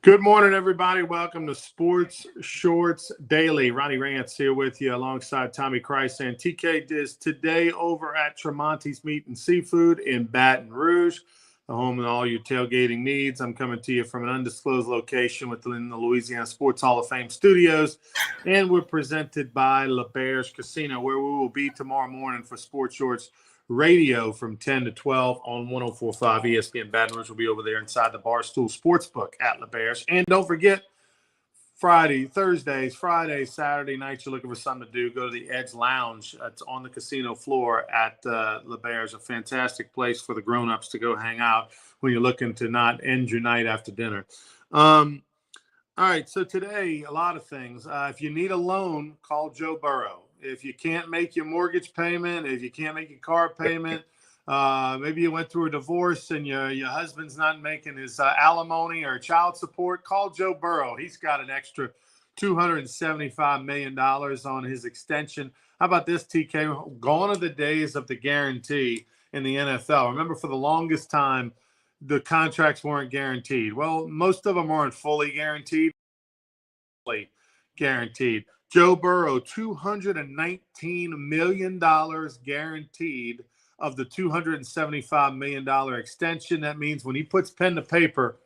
Good morning, everybody. Welcome to Sports Shorts Daily. Ronnie Rance here with you alongside Tommy Christ and TK Diz today over at Tremonti's Meat and Seafood in Baton Rouge, the home of all your tailgating needs. I'm coming to you from an undisclosed location within the Louisiana Sports Hall of Fame studios, and we're presented by LeBear's Casino, where we will be tomorrow morning for Sports Shorts Radio from 10 to 12 on 104.5 ESPN Baton Rouge. Will be over there inside the Barstool Sportsbook at LeBear's. And don't forget, Thursdays, Fridays, Saturday nights, you're looking for something to do, go to the Edge Lounge. It's on the casino floor at LeBear's, a fantastic place for the grown-ups to go hang out when you're looking to not end your night after dinner. All right, so today, a lot of things. If you need a loan, call Joe Burrow. If you can't make your mortgage payment, if you can't make your car payment, maybe you went through a divorce and your husband's not making his alimony or child support, call Joe Burrow. He's got an extra $275 million on his extension. How about this, TK? Gone are the days of the guarantee in the NFL. Remember, for the longest time, the contracts weren't guaranteed. Well, most of them aren't fully guaranteed. Joe Burrow, $219 million guaranteed of the $275 million extension. That means when he puts pen to paper,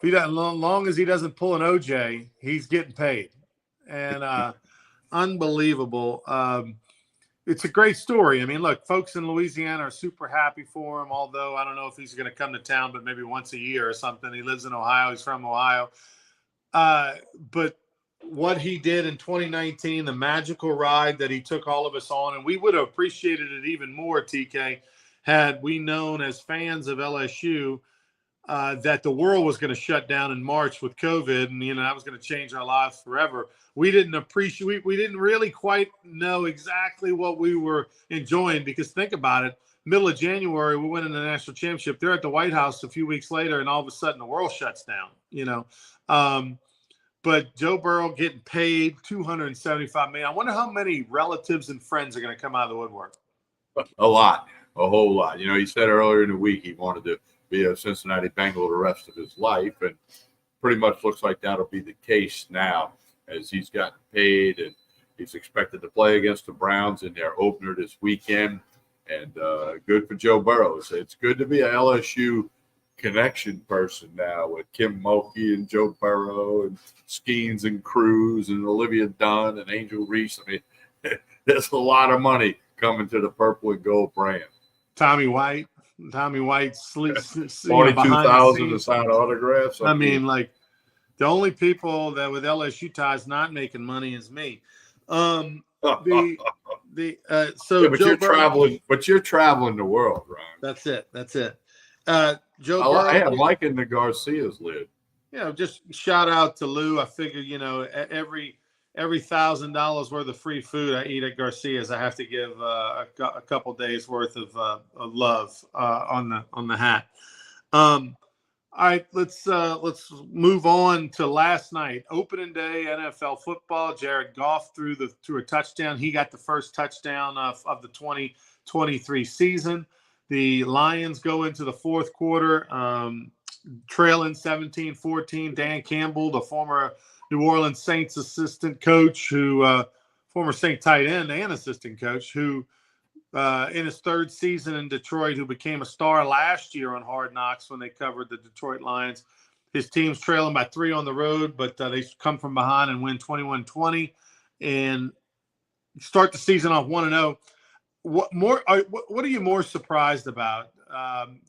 if long as he doesn't pull an OJ, he's getting paid. And unbelievable. It's a great story. I mean, look, folks in Louisiana are super happy for him, although I don't know if he's going to come to town, but maybe once a year or something. He lives in Ohio. He's from Ohio. But what he did in 2019, the magical ride that he took all of us on, and we would have appreciated it even more, TK, had we known as fans of LSU that the world was going to shut down in March with COVID, and that was going to change our lives forever. We didn't appreciate. We didn't really quite know exactly what we were enjoying, because think about it. Middle of January, we're winning the national championship. They're at the White House a few weeks later, and all of a sudden the world shuts down. But Joe Burrow getting paid $275 million. I wonder how many relatives and friends are going to come out of the woodwork. A whole lot. He said earlier in the week he wanted to be a Cincinnati Bengal the rest of his life, and pretty much looks like that'll be the case now, as he's gotten paid and he's expected to play against the Browns in their opener this weekend. And good for Joe Burrow. So it's good to be an LSU connection person now with Kim Mulkey and Joe Burrow and Skeens and Cruz and Olivia Dunn and Angel Reese. I mean, there's a lot of money coming to the purple and gold brand. Tommy White sleeps 42,000 to sign autographs. I mean, like, the only people that with LSU ties not making money is me. So you're traveling the world, Ryan. That's it. Joe Burrow. I'm liking the Garcia's lid. Just shout out to Lou. I figure, every $1,000 worth of free food I eat at Garcia's, I have to give a couple days worth of love on the hat. All right, let's move on to last night, opening day NFL football. Jared Goff threw a touchdown. He got the first touchdown of the 2023 season. The Lions go into the fourth quarter, trailing 17-14. Dan Campbell, the former New Orleans Saints assistant coach, former Saint tight end and assistant coach, who in his third season in Detroit, who became a star last year on Hard Knocks when they covered the Detroit Lions. His team's trailing by 3 on the road, but they come from behind and win 21-20 and start the season off 1-0. What are you more surprised about,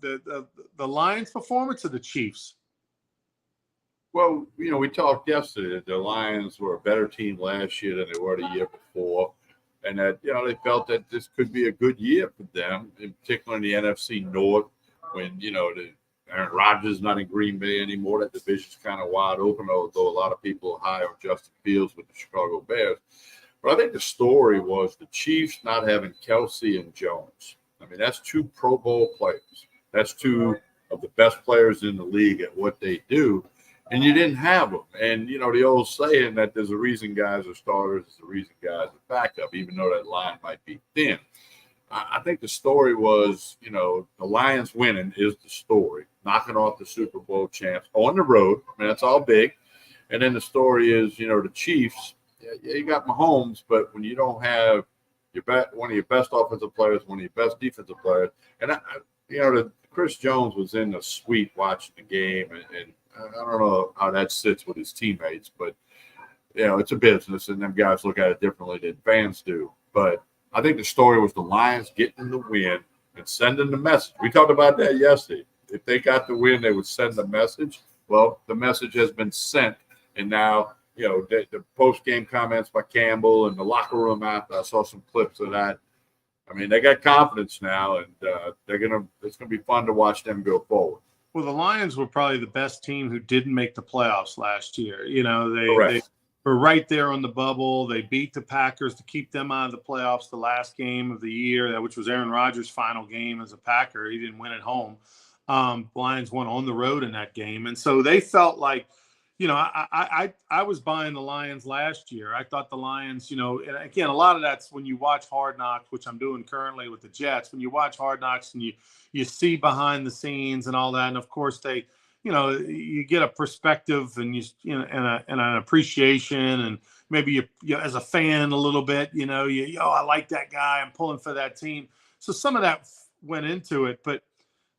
the Lions' performance or the Chiefs? Well, we talked yesterday that the Lions were a better team last year than they were the year before, and that they felt that this could be a good year for them, in particular in the NFC North, when Aaron Rodgers is not in Green Bay anymore. That division's kind of wide open, although a lot of people are high on Justin Fields with the Chicago Bears. But I think the story was the Chiefs not having Kelsey and Jones. I mean, that's 2 Pro Bowl players. That's 2 of the best players in the league at what they do. And you didn't have them. And, the old saying that there's a reason guys are starters, there's a reason guys are backup, even though that line might be thin. I think the story was, the Lions winning is the story. knocking off the Super Bowl champs on the road. I mean, that's all big. And then the story is, the Chiefs. Yeah, you got Mahomes, but when you don't have one of your best offensive players, one of your best defensive players, and Chris Jones was in the suite watching the game, and I don't know how that sits with his teammates, but it's a business, and them guys look at it differently than fans do. But I think the story was the Lions getting the win and sending the message. We talked about that yesterday. If they got the win, they would send the message. Well, the message has been sent, and now the post-game comments by Campbell and the locker room after. I saw some clips of that. I mean, they got confidence now, and it's gonna be fun to watch them go forward. Well, the Lions were probably the best team who didn't make the playoffs last year. They were right there on the bubble. They beat the Packers to keep them out of the playoffs the last game of the year, which was Aaron Rodgers' final game as a Packer. He didn't win at home. Lions won on the road in that game. And so they felt like, I was buying the Lions last year. I thought the Lions, and again, a lot of that's when you watch Hard Knocks, which I'm doing currently with the Jets. When you watch Hard Knocks and you see behind the scenes and all that, and of course they, you get a perspective and and an appreciation, and maybe you as a fan a little bit, I like that guy. I'm pulling for that team. So some of that went into it, but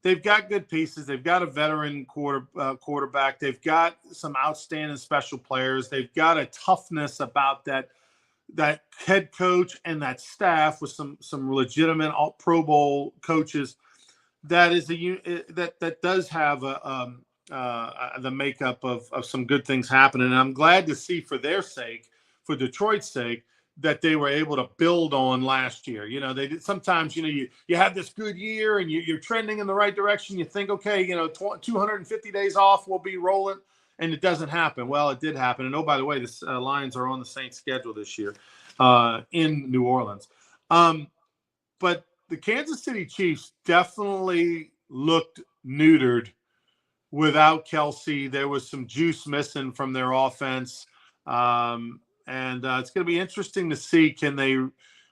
they've got good pieces. They've got a veteran quarterback. They've got some outstanding special players. They've got a toughness about that head coach and that staff with some legitimate Pro Bowl coaches. That is that does have the makeup of some good things happening. And I'm glad to see for their sake, for Detroit's sake, that they were able to build on last year. They did sometimes, you have this good year and you're trending in the right direction. You think, okay, 250 days off, we'll be rolling. And it doesn't happen. Well, it did happen. And by the way, the Lions are on the Saints schedule this year in New Orleans. But the Kansas City Chiefs definitely looked neutered without Kelce. There was some juice missing from their offense. And it's going to be interesting to see,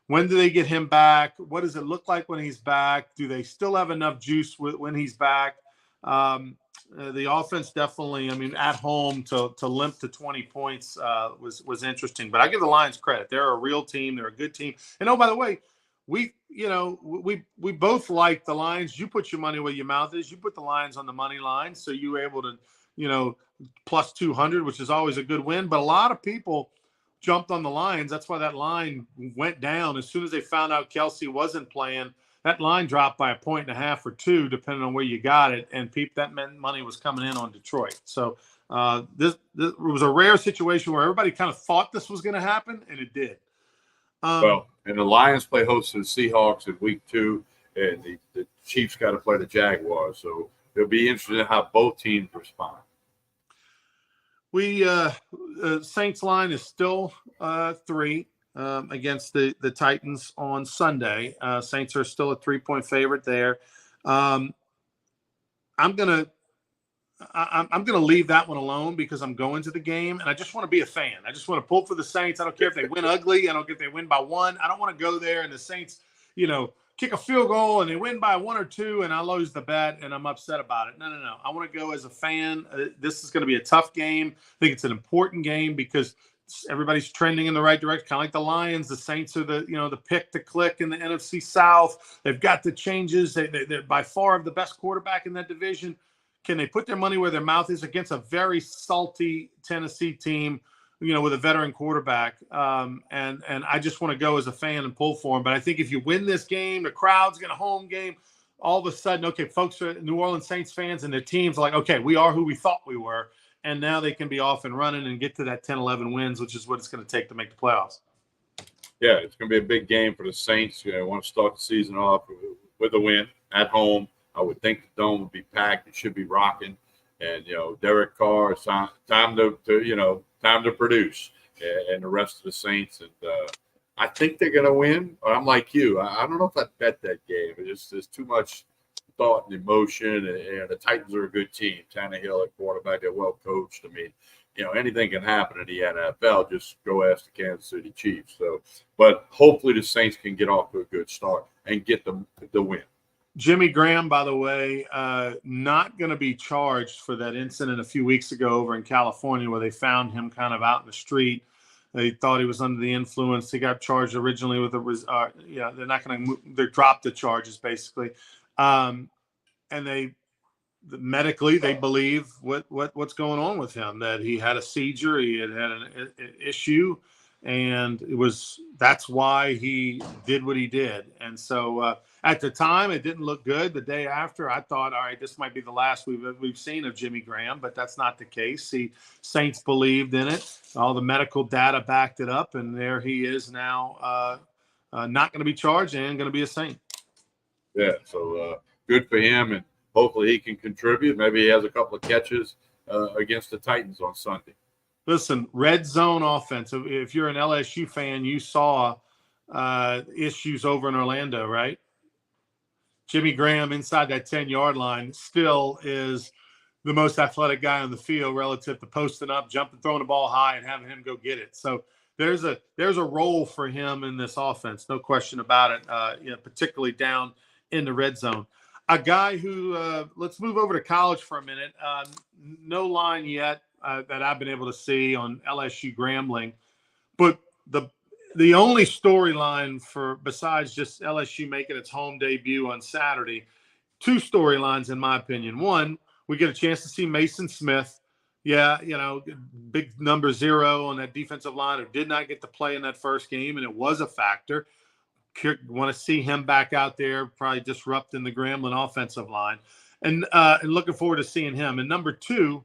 when do they get him back? What does it look like when he's back? Do they still have enough juice when he's back? The offense definitely, at home to limp to 20 points was interesting. But I give the Lions credit. They're a real team. They're a good team. And, oh, by the way, we both like the Lions. You put your money where your mouth is. You put the Lions on the money line. So you were able to, plus 200, which is always a good win. But a lot of people jumped on the Lions. That's why that line went down. As soon as they found out Kelce wasn't playing, that line dropped by 1.5 or 2, depending on where you got it. And that meant money was coming in on Detroit. So this was a rare situation where everybody kind of thought this was going to happen, and it did. And the Lions play host to the Seahawks in week 2, and the Chiefs got to play the Jaguars. So it'll be interesting how both teams respond. Saints line is still 3 against the Titans on Sunday. Saints are still a 3-point favorite there. I'm gonna leave that one alone because I'm going to the game and I just want to be a fan. I just want to pull for the Saints. I don't care if they win ugly. I don't care if they win by 1. I don't want to go there and the Saints, kick a field goal and they win by 1 or 2 and I lose the bet and I'm upset about it. No. I want to go as a fan. This is going to be a tough game. I think it's an important game because everybody's trending in the right direction, kind of like the Lions. The Saints are the pick to click in the NFC South. They've got the changes. They're by far the best quarterback in that division. Can they put their money where their mouth is against a very salty Tennessee team, with a veteran quarterback? And I just want to go as a fan and pull for them. But I think if you win this game, the crowd's going to home game. All of a sudden, okay, folks are New Orleans Saints fans and their teams are like, okay, we are who we thought we were. And now they can be off and running and get to that 10, 11 wins, which is what it's going to take to make the playoffs. Yeah, it's going to be a big game for the Saints. Want to start the season off with a win at home. I would think the dome would be packed. It should be rocking. And, Derek Carr, it's time to produce, and the rest of the Saints. And I think they're going to win. But I'm like you. I don't know if I'd bet that game. There's too much thought and emotion. And the Titans are a good team. Tannehill at quarterback, they're well coached. I mean, anything can happen in the NFL. Just go ask the Kansas City Chiefs. So, but hopefully the Saints can get off to a good start and get the win. Jimmy Graham, by the way, not going to be charged for that incident a few weeks ago over in California where they found him kind of out in the street. They thought he was under the influence. He got charged originally with they're not going to they dropped the charges basically. And medically they believe what's going on with him, that he had a seizure, he had an issue, and that's why he did what he did. And so at the time it didn't look good. The day after, I thought, all right, this might be the last we've seen of Jimmy Graham, but that's not the case. Saints believed in it, all the medical data backed it up, and there he is now, not going to be charged and going to be a Saint. Yeah, so good for him, and hopefully he can contribute. Maybe he has a couple of catches against the Titans on Sunday. Listen, red zone offense. If you're an LSU fan, you saw issues over in Orlando, right? Jimmy Graham inside that 10-yard line still is the most athletic guy on the field relative to posting up, jumping, throwing the ball high, and having him go get it. So there's a role for him in this offense, no question about it, particularly down in the red zone. A guy who let's move over to college for a minute. No line yet that I've been able to see on LSU Grambling, but the only storyline besides just LSU making its home debut on Saturday, two storylines in my opinion. One, we get a chance to see Mason Smith. Yeah, big number 0 on that defensive line who did not get to play in that first game, and it was a factor. Want to see him back out there, probably disrupting the Grambling offensive line, and looking forward to seeing him. And number 2,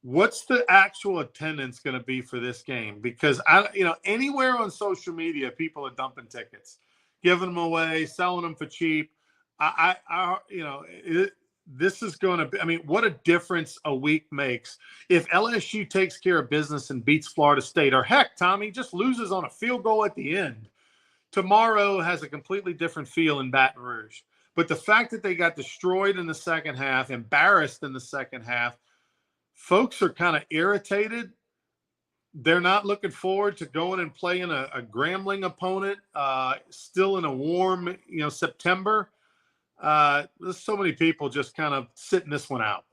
what's the actual attendance going to be for this game? Because anywhere on social media, people are dumping tickets, giving them away, selling them for cheap. This is going to be. I mean, what a difference a week makes if LSU takes care of business and beats Florida State, or heck, Tommy just loses on a field goal at the end. Tomorrow has a completely different feel in Baton Rouge. But the fact that they got destroyed in the second half, embarrassed in the second half, folks are kind of irritated. They're not looking forward to going and playing a Grambling opponent still in a warm, September. There's so many people just kind of sitting this one out.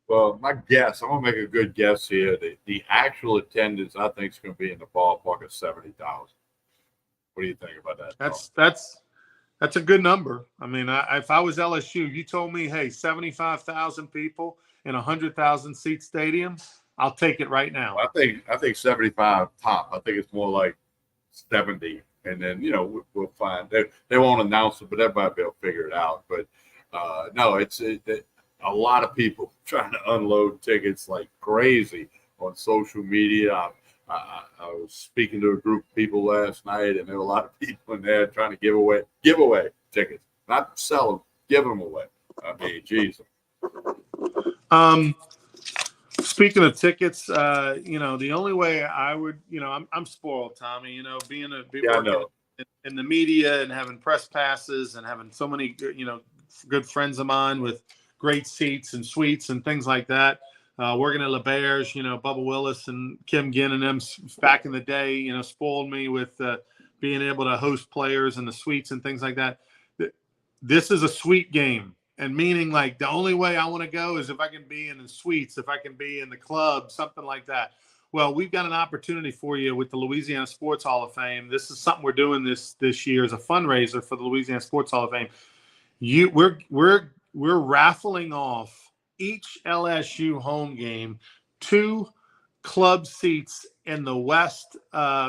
Well, my guess, I'm going to make a good guess here. The actual attendance, I think, is going to be in the ballpark of 70,000. What do you think about that? That's a good number. I mean, if I was LSU, you told me, hey, 75,000 people in a 100,000 seat stadium, I'll take it right now. I think 75 top. I think it's more like 70, and then we'll find. They won't announce it, but everybody will figure it out. But no, it's a lot of people trying to unload tickets like crazy on social media. I was speaking to a group of people last night, and there were a lot of people in there trying to give away tickets, not sell them, give them away. I mean, geez. Speaking of tickets, the only way I would, I'm spoiled, Tommy. Being working in the media and having press passes and having so many, good friends of mine with great seats and suites and things like that. Working at LeBear's, Bubba Willis and Kim Ginn and them back in the day, spoiled me with being able to host players in the suites and things like that. This is a suite game, and meaning like the only way I want to go is if I can be in the suites, if I can be in the club, something like that. Well, we've got an opportunity for you with the Louisiana Sports Hall of Fame. This is something we're doing this year as a fundraiser for the Louisiana Sports Hall of Fame. We're raffling off each LSU home game 2 club seats in the West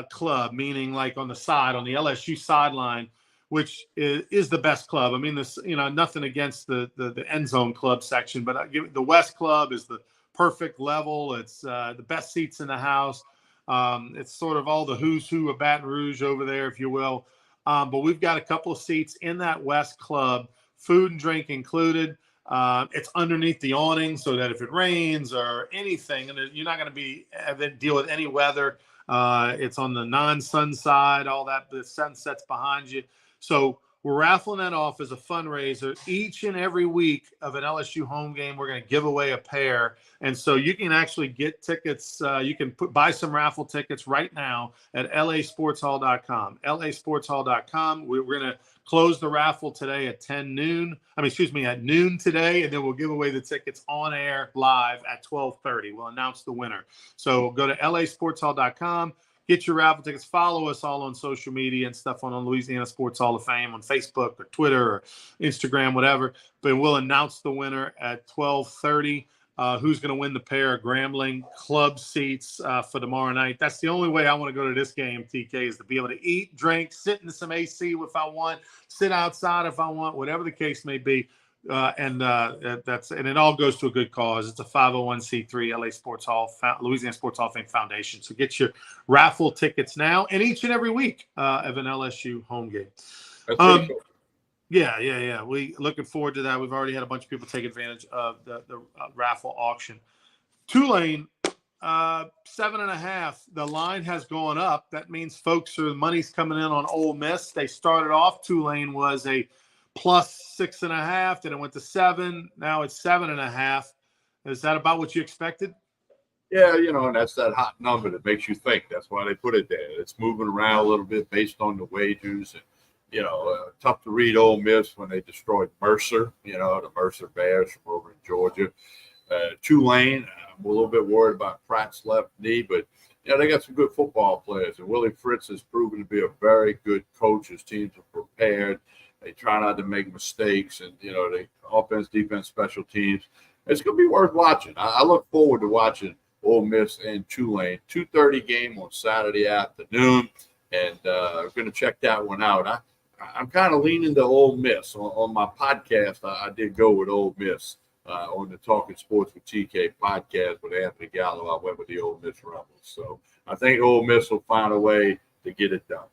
club, meaning like on the side, on the LSU sideline, which is the best club. I mean, this, nothing against the end zone club section, but the West club is the perfect level. It's the best seats in the house. It's sort of all the who's who of Baton Rouge over there, if you will. But we've got a couple of seats in that West club, food and drink included. It's underneath the awning so that if it rains or anything, and you're not going to deal with any weather. It's on the non-sun side, all that, the sun sets behind you. So We're raffling that off as a fundraiser each and every week of an LSU home game. We're going to give away a pair. And so you can actually get tickets. You can buy some raffle tickets right now at lasportshall.com. lasportshall.com. We're going to close the raffle today at at noon today, and then we'll give away the tickets on air live at 12:30. We'll announce the winner. So go to lasportshall.com. Get your raffle tickets. Follow us all on social media and stuff on Louisiana Sports Hall of Fame on Facebook or Twitter or Instagram, whatever. But we'll announce the winner at 12:30. Who's going to win the pair of Grambling club seats for tomorrow night? That's the only way I want to go to this game, TK, is to be able to eat, drink, sit in some AC if I want, sit outside if I want, whatever the case may be. And it all goes to a good cause. It's a 501c3 LA Sports Hall, Louisiana Sports Hall of Fame Foundation. So get your raffle tickets now and each and every week of an LSU home game. That's pretty cool. Yeah. We looking forward to that. We've already had a bunch of people take advantage of the raffle auction. Tulane, 7.5. The line has gone up. That means money's coming in on Ole Miss. They started off. Tulane was a plus 6.5. Then it went to 7. Now it's 7.5. Is that about what you expected? Yeah, and that's that hot number that makes you think. That's why they put it there. It's moving around a little bit based on the wagers. And, tough to read Ole Miss when they destroyed Mercer, the Mercer Bears from over in Georgia. Tulane, I'm a little bit worried about Pratt's left knee, but, they got some good football players. And Willie Fritz has proven to be a very good coach. His teams are prepared. They try not to make mistakes, and they offense, defense, special teams. It's going to be worth watching. I look forward to watching Ole Miss and Tulane. 2:30 game on Saturday afternoon, and we're going to check that one out. I'm kind of leaning to Ole Miss on my podcast. I did go with Ole Miss on the Talking Sports with TK podcast with Anthony Gallo. I went with the Ole Miss Rebels, so I think Ole Miss will find a way to get it done.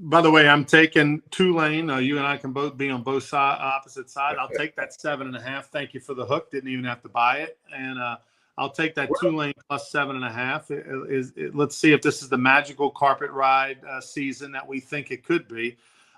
By the way, I'm taking Tulane. You and I can both be on both opposite sides. I'll take that 7.5. Thank you for the hook. Didn't even have to buy it. And I'll take that Tulane plus 7.5. Let's see if this is the magical carpet ride season that we think it could be.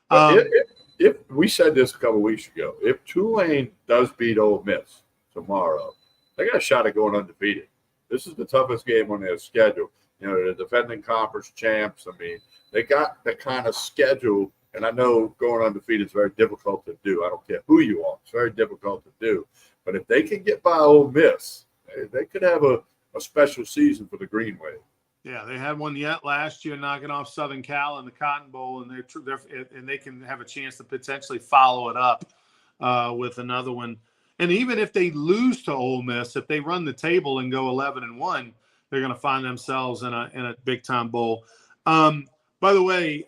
If we said this a couple of weeks ago, if Tulane does beat Ole Miss tomorrow, they got a shot at going undefeated. This is the toughest game on their schedule. The defending conference champs. I mean, they got the kind of schedule, and I know going undefeated is very difficult to do. I don't care who you are. It's very difficult to do. But if they can get by Ole Miss, they could have a special season for the Green Wave. Yeah, they had one yet last year, knocking off Southern Cal in the Cotton Bowl, and they can have a chance to potentially follow it up with another one. And even if they lose to Ole Miss, if they run the table and go 11-1, they're going to find themselves in a big time bowl. By the way,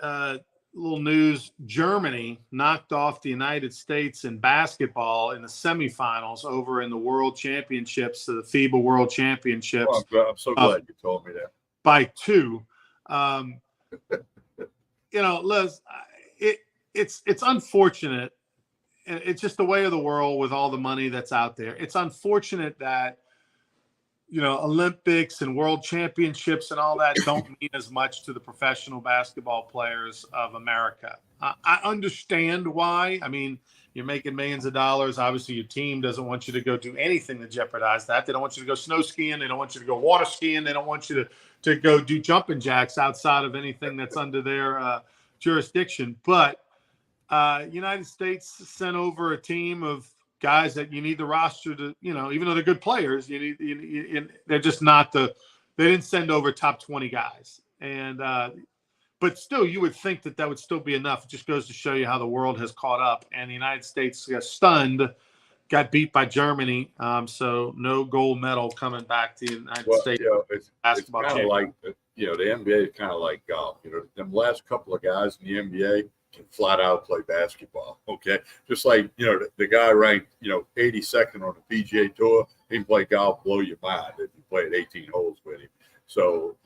little news: Germany knocked off the United States in basketball in the semifinals over in the World Championships, the FIBA World Championships. Oh, I'm so glad you told me that. By 2. Liz, it's unfortunate. It's just the way of the world with all the money that's out there. It's unfortunate that Olympics and world championships and all that don't mean as much to the professional basketball players of America. I understand why. I mean, you're making millions of dollars. Obviously, your team doesn't want you to go do anything to jeopardize that. They don't want you to go snow skiing. They don't want you to go water skiing. They don't want you to go do jumping jacks outside of anything that's under their jurisdiction. But United States sent over a team of guys that you need the roster to, even though they're good players, they're just not they didn't send over top 20 guys. And, but still, you would think that would still be enough. It just goes to show you how the world has caught up. And the United States got stunned, got beat by Germany. So no gold medal coming back to the United States. Basketball it's kind of like, the NBA is kind of like golf. Them last couple of guys in the NBA can flat out play basketball. Okay. Just like, the guy ranked, 82nd on the PGA Tour, he can play golf, blow your mind if you played 18 holes with him. So,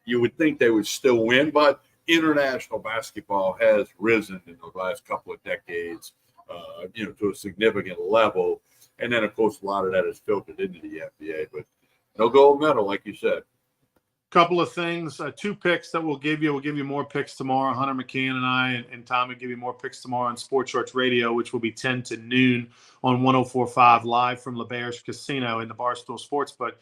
you would think they would still win, but international basketball has risen in the last couple of decades, to a significant level. And then, of course, a lot of that is filtered into the NBA, but no gold medal, like you said. Couple of things, 2 picks that we'll give you. We'll give you more picks tomorrow. Hunter McCann and I and Tom will give you more picks tomorrow on Sports Church Radio, which will be 10 to noon on 104.5 live from LeBare's Casino in the Barstool Sportsbook.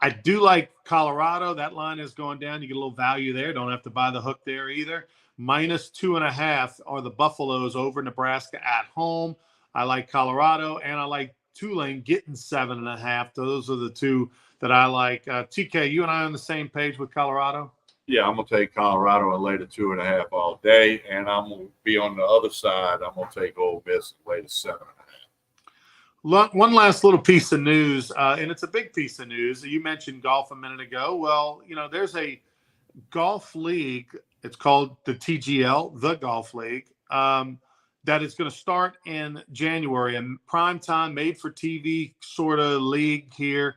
I do like Colorado. That line is going down. You get a little value there. Don't have to buy the hook there either. -2.5 are the Buffaloes over Nebraska at home. I like Colorado, and I like Tulane getting 7.5. Those are the two that I like. TK, you and I on the same page with Colorado? Yeah, I'm going to take Colorado and lay the 2.5 all day, and I'm going to be on the other side. I'm going to take Ole Miss and lay the 7.5. One last little piece of news, and it's a big piece of news. You mentioned golf a minute ago. Well, there's a golf league. It's called the TGL, the Golf League, that is going to start in January. A primetime, made-for-TV sort of league here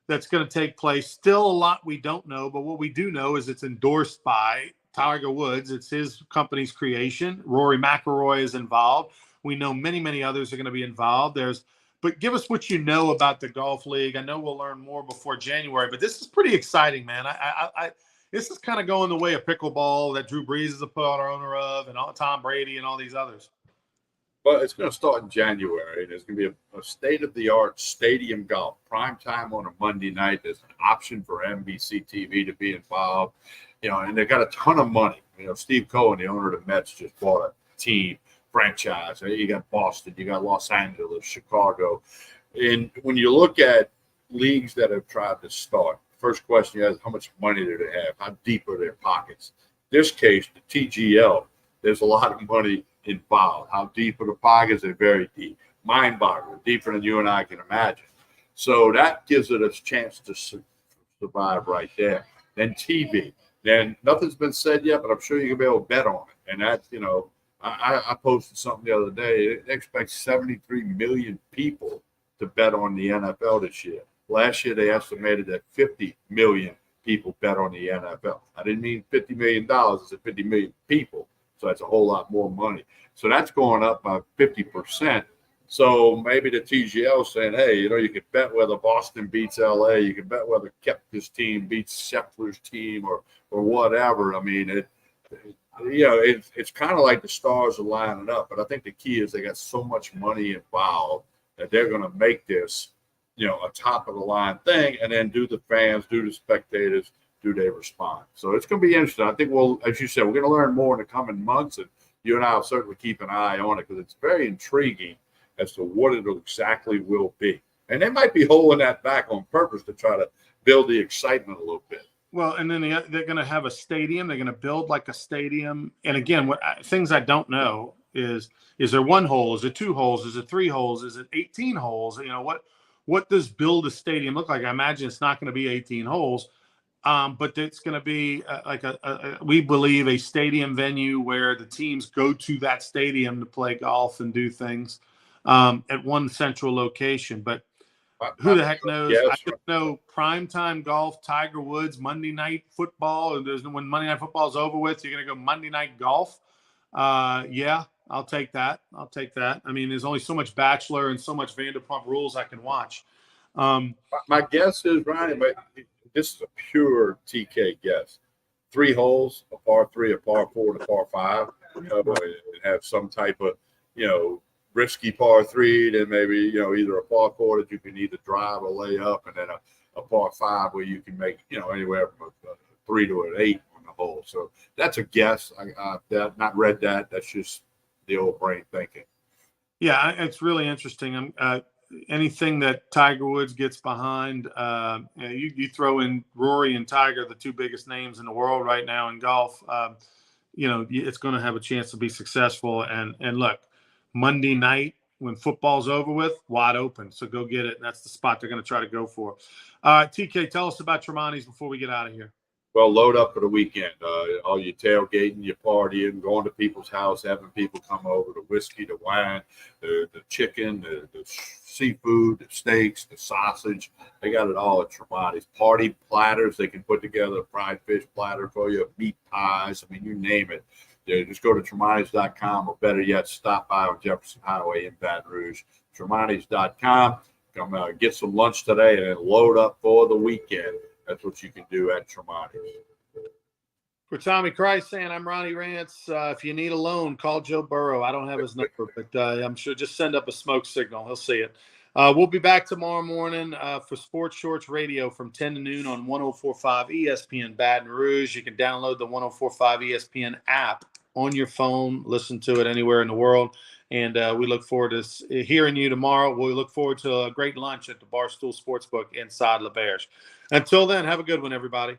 that's going to take place. Still a lot we don't know, but what we do know is it's endorsed by Tiger Woods. It's his company's creation. Rory McIlroy is involved. We know many, many others are going to be involved. But give us what you know about the golf league. I know we'll learn more before January, but this is pretty exciting, man. This is kind of going the way of pickleball that Drew Brees is a owner of, and Tom Brady and all these others. Well, it's going to start in January. There's going to be a state-of-the-art stadium golf, prime time on a Monday night. There's an option for NBC TV to be involved, and they got a ton of money. Steve Cohen, the owner of the Mets, just bought a team franchise. You got Boston, you got Los Angeles, Chicago. And when you look at leagues that have tried to start, first question is, how much money do they have? How deep are their pockets? This case, the TGL, there's a lot of money involved. How deep are the pockets? They're very deep. Mind-boggling, deeper than you and I can imagine. So that gives it a chance to survive right there. Then TV. Then nothing's been said yet, but I'm sure you can be able to bet on it. And that's, I posted something the other day. They expect 73 million people to bet on the NFL this year. Last year, they estimated that 50 million people bet on the NFL. I didn't mean $50 million. I said 50 million people. So that's a whole lot more money. So that's going up by 50%. So maybe the TGL is saying, hey, you can bet whether Boston beats LA. You can bet whether Koepka's team beats Scheffler's team or whatever. I mean, it's kind of like the stars are lining up. But I think the key is they got so much money involved that they're going to make this, a top-of-the-line thing. And then do the fans, do the spectators, do they respond? So it's going to be interesting. I think as you said, we're going to learn more in the coming months, and you and I will certainly keep an eye on it because it's very intriguing as to what it exactly will be. And they might be holding that back on purpose to try to build the excitement a little bit. Well, and then they're going to have a stadium. They're going to build like a stadium. And again, things I don't know is there 1 hole? Is it 2 holes? Is it 3 holes? Is it 18 holes? What does build a stadium look like? I imagine it's not going to be 18 holes. But it's going to be we believe, a stadium venue where the teams go to that stadium to play golf and do things at one central location. But who the heck knows? I just know primetime golf, Tiger Woods, Monday Night Football. And when Monday Night Football is over with, you're going to go Monday Night Golf. Yeah, I'll take that. I mean, there's only so much Bachelor and so much Vanderpump Rules I can watch. My guess is, Ryan, but this is a pure TK guess. 3 holes, a par 3, a par 4, and a par 5. And have some type of, risky par 3, then maybe, either a par 4 that you can either drive or lay up, and then a par 5 where you can make, anywhere from a 3 to an 8 on the hole. So that's a guess. I've not read that. That's just the old brain thinking. Yeah, it's really interesting. Anything that Tiger Woods gets behind, you throw in Rory and Tiger, the 2 biggest names in the world right now in golf, it's going to have a chance to be successful. And look, Monday night when football's over with, wide open. So go get it. That's the spot they're going to try to go for. TK, tell us about Tremonti's before we get out of here. Well, load up for the weekend. All your tailgating, your partying, going to people's house, having people come over, the whiskey, the wine, the chicken, the seafood, the steaks, the sausage. They got it all at Tremonti's. Party platters. They can put together a fried fish platter for you, meat pies. I mean, you name it. Just go to Tremonti's.com, or better yet, stop by on Jefferson Highway in Baton Rouge. Tremonti's.com. Come get some lunch today and then load up for the weekend. That's what you can do at Tremonti's. For Tommy Christ saying, I'm Ronnie Rance. If you need a loan, call Joe Burrow. I don't have his number, but I'm sure just send up a smoke signal. He'll see it. We'll be back tomorrow morning for Sports Shorts Radio from 10 to noon on 104.5 ESPN Baton Rouge. You can download the 104.5 ESPN app on your phone. Listen to it anywhere in the world. And we look forward to hearing you tomorrow. We look forward to a great lunch at the Barstool Sportsbook inside LaBerge. Until then, have a good one, everybody.